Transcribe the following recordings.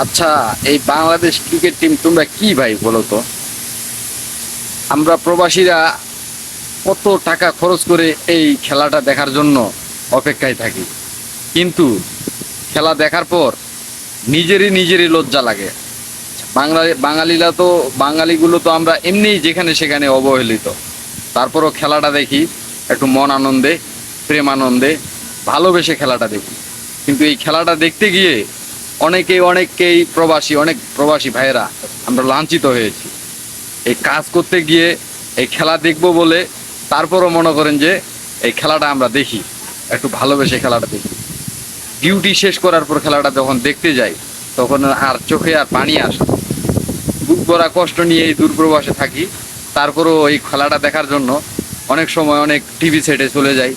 আচ্ছা, এই Bangladesh cricket team তোমরা কি ভাই বলো তো? আমরা প্রবাসীরা কত টাকা খরচ করে এই খেলাটা দেখার জন্য অপেক্ষায় থাকি, কিন্তু খেলা দেখার পর নিজেরই লজ্জা লাগে। বাঙালিগুলো তো আমরা এমনিই যেখানে সেখানে অবহেলিত। তারপরও খেলাটা দেখি একটু মন আনন্দে, প্রেম আনন্দে, ভালোবেসে খেলাটা দেখি। কিন্তু এই খেলাটা দেখতে গিয়ে অনেকেই অনেক প্রবাসী ভাইয়েরা আমরা লাঞ্ছিত হয়েছি। এই কাজ করতে গিয়ে এই খেলা দেখবো বলে তারপরও মনে করেন যে এই খেলাটা আমরা দেখি, একটু ভালোবেসে খেলাটা দেখি। ডিউটি শেষ করার পর খেলাটা যখন দেখতে যাই, তখন আর চোখে আর পানি আসে। বুক ভরা কষ্ট নিয়ে এই দূরপ্রবাসে থাকি, তারপরও এই খেলাটা দেখার জন্য অনেক সময় অনেক টিভি সেটে চলে যাই,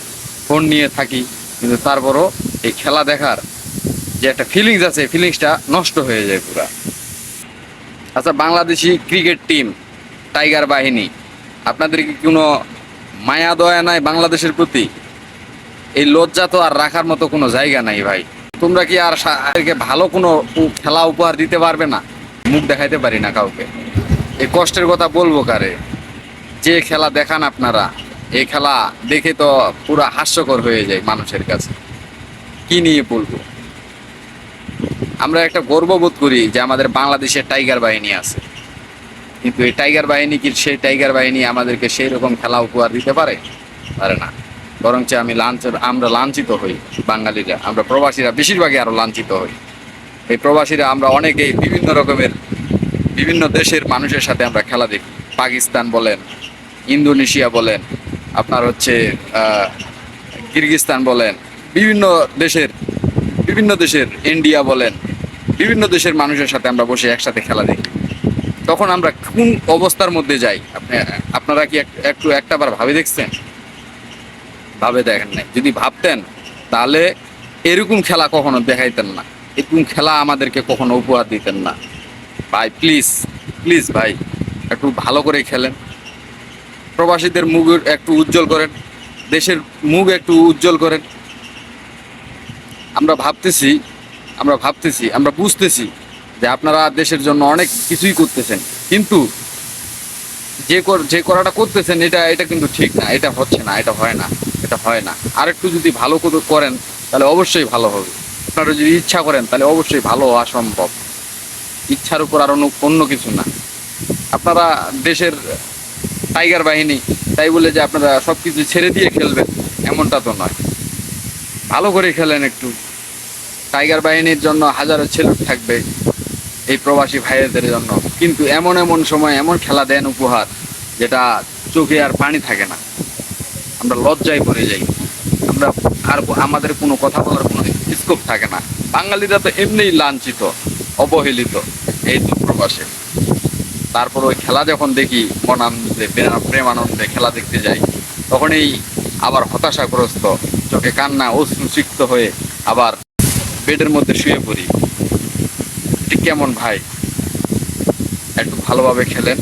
ফোন নিয়ে থাকি, কিন্তু তারপরও এই খেলা দেখার যে একটা ফিলিংস আছে, ফিলিংসটা নষ্ট হয়ে যায় পুরা। আচ্ছা, বাংলাদেশি ক্রিকেট টিম, টাইগার বাহিনী, আপনাদের কি কোনো মায়া দয়া নাই বাংলাদেশের প্রতি? এই লজ্জা তো আর রাখার মতো কোনো জায়গা নাই ভাই। তোমরা কি আর ভালো কোনো খেলা উপহার দিতে পারবে না? মুখ দেখাইতে পারি না কাউকে। এই কষ্টের কথা বলবো কারে? যে খেলা দেখান আপনারা, এই খেলা দেখে তো পুরা হাস্যকর হয়ে যায় মানুষের কাছে। কি নিয়ে বলবো? আমরা একটা গর্ববোধ করি যে আমাদের বাংলাদেশের টাইগার বাহিনী আছে, কিন্তু এই টাইগার বাহিনী কি সেই টাইগার বাহিনী আমাদেরকে সেই রকম খেলা উপহার দিতে পারে? পারে না। বরঞ্চ আমরা লাঞ্ছিত হই। বাঙালিরা, আমরা প্রবাসীরা বেশিরভাগই আরো লাঞ্ছিত হই। এই প্রবাসীরা আমরা অনেকেই বিভিন্ন দেশের মানুষের সাথে আমরা খেলা দেখি। পাকিস্তান বলেন, ইন্দোনেশিয়া বলেন, আপনার হচ্ছে কিরগিজস্তান বলেন, বিভিন্ন দেশের বিভিন্ন দেশের ইন্ডিয়া বলেন, বিভিন্ন দেশের মানুষের সাথে আমরা বসে একসাথে খেলা দেখি। তখন আমরা কোন অবস্থার মধ্যে যাই আপনারা কি একটাবার ভাবে দেখছেন? ভাবে দেখেন নাই। যদি ভাবতেন তাহলে এরকম খেলা কখনো দেখাইতেন না, এরকম খেলা আমাদেরকে কখনো উপহার দিতেন না। ভাই প্লিজ, প্লিজ ভাই, একটু ভালো করে খেলেন। প্রবাসীদের মুখ একটু উজ্জ্বল করেন, দেশের মুখ একটু উজ্জ্বল করেন। আমরা ভাবতেছি আমরা বুঝতেছি যে আপনারা দেশের জন্য অনেক কিছুই করতেছেন, কিন্তু যে করাটা করতেছেন এটা কিন্তু ঠিক না, এটা হচ্ছে না, এটা হয় না। আর একটু যদি ভালো করে করেন তাহলে অবশ্যই ভালো হবে। আপনারা যদি ইচ্ছা করেন তাহলে অবশ্যই ভালো হওয়া সম্ভব। ইচ্ছার উপর আর অন্য কিছু না। আপনারা দেশের টাইগার বাহিনী, তাই বলে যে আপনারা সব কিছু ছেড়ে দিয়ে খেলবেন এমনটা তো নয়। ভালো করে খেলেন একটু। টাইগার বাহিনীর জন্য হাজারো ছেলে থাকবে, এই প্রবাসী ভাইদের জন্য। কিন্তু এমন এমন সময় এমন খেলা দেন উপহার, যেটা চোখে আর পানি থাকে না। আমরা লজ্জায় পড়ে যাই। আমরা আর আমাদের কোনো কথা বলার কোনো স্কোপ থাকে না। বাঙালিরা তো এমনিই লাঞ্ছিত, অবহেলিত এই দূরপ্রবাসে। তারপর ওই খেলা যখন দেখি মন আনন্দে, প্রেম আনন্দে খেলা দেখতে যাই, তখনই আবার হতাশাগ্রস্ত, চোখে কান্না, অশ্রু সিক্ত হয়ে আবার বেডের মধ্যে শুয়ে পড়ি। ঠিক কেমন ভাই? একটু ভালোভাবে খেলেন,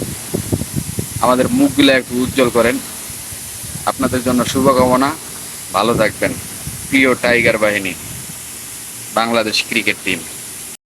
আমাদের মুখগুলো একটু উজ্জ্বল করেন। আপনাদের জন্য শুভকামনা। ভালো থাকবেন। প্রিয় টাইগার বাহিনী, বাংলাদেশ ক্রিকেট টিম।